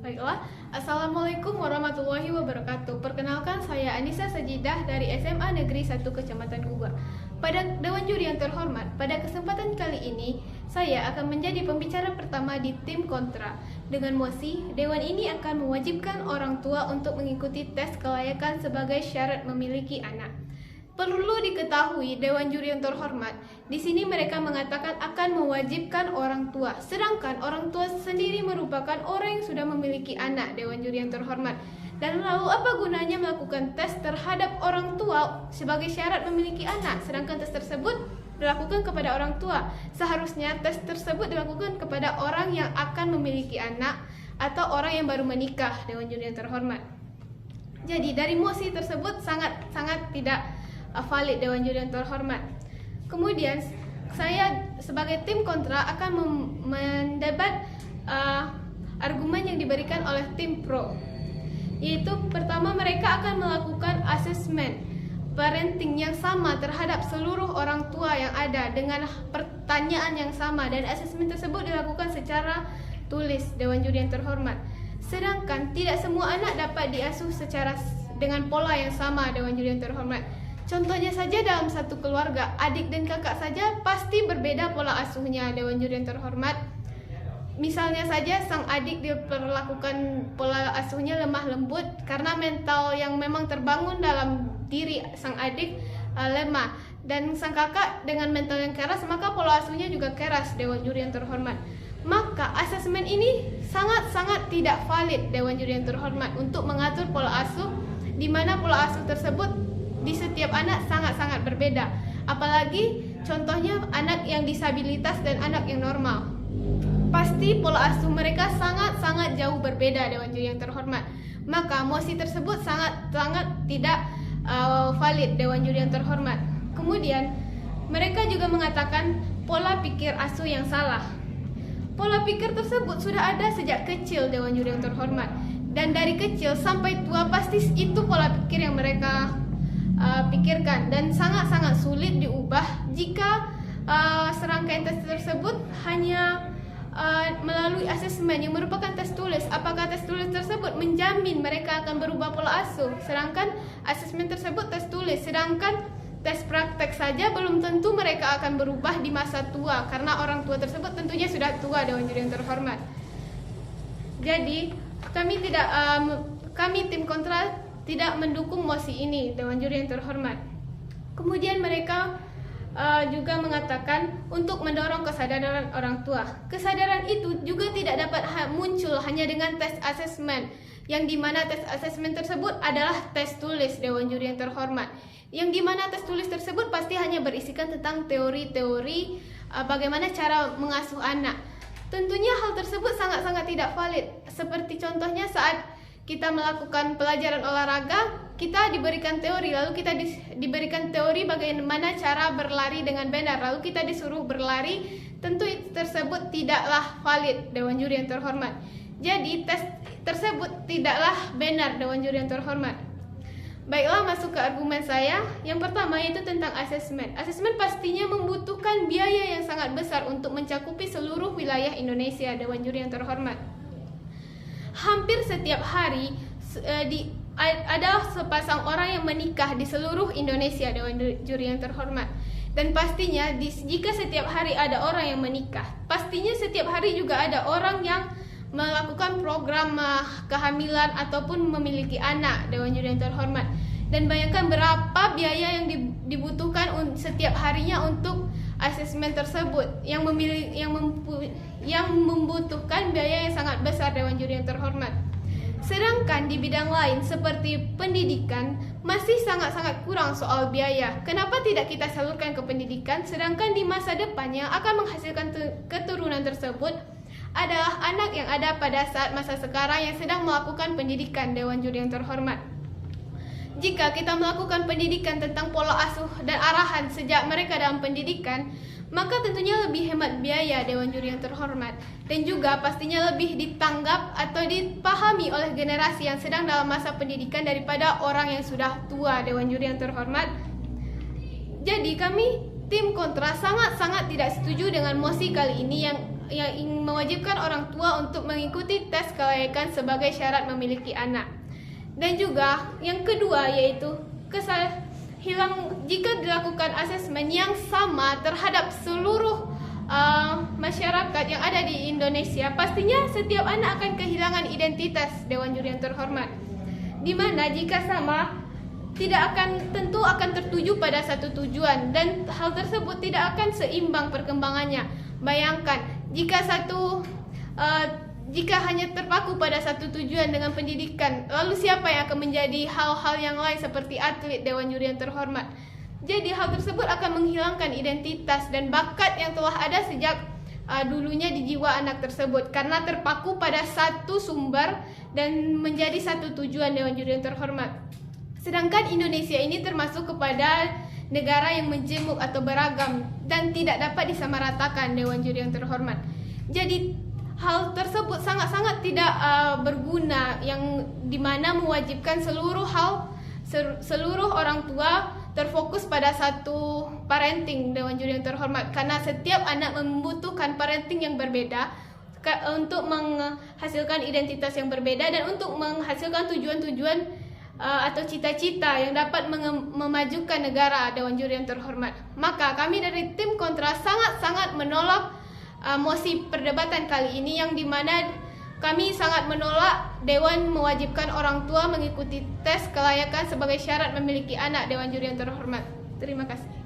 Baiklah, Assalamualaikum warahmatullahi wabarakatuh. Perkenalkan, saya Anissa Sajidah dari SMA Negeri 1 Kecamatan Guga. Pada Dewan Juri yang terhormat, pada kesempatan kali ini, saya akan menjadi pembicara pertama di tim kontra. Dengan mosi, Dewan ini akan mewajibkan orang tua untuk mengikuti tes kelayakan sebagai syarat memiliki anak. Perlu diketahui, Dewan Juri yang terhormat, di sini mereka mengatakan akan mewajibkan orang tua, sedangkan orang tua sendiri merupakan orang yang sudah memiliki anak, Dewan Juri yang terhormat. Dan lalu apa gunanya melakukan tes terhadap orang tua sebagai syarat memiliki anak, sedangkan tes tersebut dilakukan kepada orang tua? Seharusnya tes tersebut dilakukan kepada orang yang akan memiliki anak atau orang yang baru menikah, Dewan Juri yang terhormat. Jadi dari mosi tersebut sangat tidak valid, Dewan Juri yang terhormat. Kemudian saya sebagai tim kontra akan mendebat argumen yang diberikan oleh tim pro, yaitu pertama, mereka akan melakukan asesmen parenting yang sama terhadap seluruh orang tua yang ada dengan pertanyaan yang sama, dan asesmen tersebut dilakukan secara tulis, Dewan Juri yang terhormat. Sedangkan tidak semua anak dapat diasuh secara dengan pola yang sama, Dewan Juri yang terhormat. Contohnya saja dalam satu keluarga, adik dan kakak saja pasti berbeda pola asuhnya, Dewan Juri yang terhormat. Misalnya saja sang adik diperlakukan pola asuhnya lemah lembut karena mental yang memang terbangun dalam diri sang adik lemah, dan sang kakak dengan mental yang keras, maka pola asuhnya juga keras, Dewan Juri yang terhormat. Maka asesmen ini sangat tidak valid, Dewan Juri yang terhormat, untuk mengatur pola asuh, di mana pola asuh tersebut di setiap anak sangat berbeda. Apalagi contohnya anak yang disabilitas dan anak yang normal. Pasti pola asuh mereka sangat jauh berbeda, Dewan Juri yang terhormat. Maka mosi tersebut sangat tidak valid, Dewan Juri yang terhormat. Kemudian mereka juga mengatakan pola pikir asuh yang salah. Pola pikir tersebut sudah ada sejak kecil, Dewan Juri yang terhormat. Dan dari kecil sampai tua pasti itu pola pikir yang mereka pikirkan, dan sangat sulit diubah jika serangkaian tes tersebut hanya melalui asesmen yang merupakan tes tulis. Apakah tes tulis tersebut menjamin mereka akan berubah pola asuh, sedangkan asesmen tersebut tes tulis, sedangkan tes praktek saja belum tentu mereka akan berubah di masa tua, karena orang tua tersebut tentunya sudah tua, Dewan Juri yang terhormat. Jadi kami tim kontra tidak mendukung mosi ini, Dewan Juri yang terhormat. Kemudian mereka juga mengatakan untuk mendorong kesadaran orang tua. Kesadaran itu juga tidak dapat muncul hanya dengan tes asesmen, yang dimana tes asesmen tersebut adalah tes tulis, Dewan Juri yang terhormat. Yang dimana tes tulis tersebut pasti hanya berisikan tentang teori-teori bagaimana cara mengasuh anak. Tentunya hal tersebut sangat tidak valid. Seperti contohnya saat kita melakukan pelajaran olahraga, kita diberikan teori, lalu kita diberikan teori bagaimana cara berlari dengan benar, lalu kita disuruh berlari, tentu tersebut tidaklah valid, Dewan Juri yang terhormat. Jadi tes tersebut tidaklah benar, Dewan Juri yang terhormat. Baiklah, masuk ke argumen saya. Yang pertama yaitu tentang asesmen. Asesmen pastinya membutuhkan biaya yang sangat besar untuk mencakupi seluruh wilayah Indonesia, Dewan Juri yang terhormat. Hampir setiap hari ada sepasang orang yang menikah di seluruh Indonesia, Dewan Juri yang terhormat. Dan pastinya jika setiap hari ada orang yang menikah, pastinya setiap hari juga ada orang yang melakukan program kehamilan ataupun memiliki anak, Dewan Juri yang terhormat. Dan bayangkan berapa biaya yang dibutuhkan setiap harinya untuk asesmen tersebut, yang membutuhkan biaya yang sangat besar, Dewan Juri yang terhormat. Sedangkan di bidang lain seperti pendidikan masih sangat kurang soal biaya. Kenapa tidak kita salurkan ke pendidikan, sedangkan di masa depan yang akan menghasilkan keturunan tersebut adalah anak yang ada pada saat masa sekarang yang sedang melakukan pendidikan, Dewan Juri yang terhormat. Jika kita melakukan pendidikan tentang pola asuh dan arahan sejak mereka dalam pendidikan, maka tentunya lebih hemat biaya, Dewan Juri yang terhormat, dan juga pastinya lebih ditanggap atau dipahami oleh generasi yang sedang dalam masa pendidikan daripada orang yang sudah tua, Dewan Juri yang terhormat. Jadi kami tim kontra sangat tidak setuju dengan mosi kali ini yang mewajibkan orang tua untuk mengikuti tes kelayakan sebagai syarat memiliki anak. Dan juga yang kedua yaitu jika dilakukan asesmen yang sama terhadap seluruh masyarakat yang ada di Indonesia, pastinya setiap anak akan kehilangan identitas, Dewan Juri yang terhormat. Di mana jika sama, tentu akan tertuju pada satu tujuan, dan hal tersebut tidak akan seimbang perkembangannya. Bayangkan jika hanya terpaku pada satu tujuan dengan pendidikan, lalu siapa yang akan menjadi hal-hal yang lain seperti atlet, Dewan Juri yang terhormat? Jadi hal tersebut akan menghilangkan identitas dan bakat yang telah ada sejak dulunya di jiwa anak tersebut, karena terpaku pada satu sumber dan menjadi satu tujuan, Dewan Juri yang terhormat. Sedangkan Indonesia ini termasuk kepada negara yang menjemuk atau beragam dan tidak dapat disamaratakan, Dewan Juri yang terhormat. Jadi hal tersebut sangat-sangat tidak berguna, yang dimana mewajibkan seluruh orang tua terfokus pada satu parenting, Dewan Juri yang terhormat, karena setiap anak membutuhkan parenting yang berbeda untuk menghasilkan identitas yang berbeda dan untuk menghasilkan tujuan-tujuan atau cita-cita yang dapat memajukan negara, Dewan Juri yang terhormat. Maka kami dari tim kontra sangat-sangat menolak mosi perdebatan kali ini, yang dimana kami sangat menolak Dewan mewajibkan orang tua mengikuti tes kelayakan sebagai syarat memiliki anak, Dewan Juri yang terhormat. Terima kasih.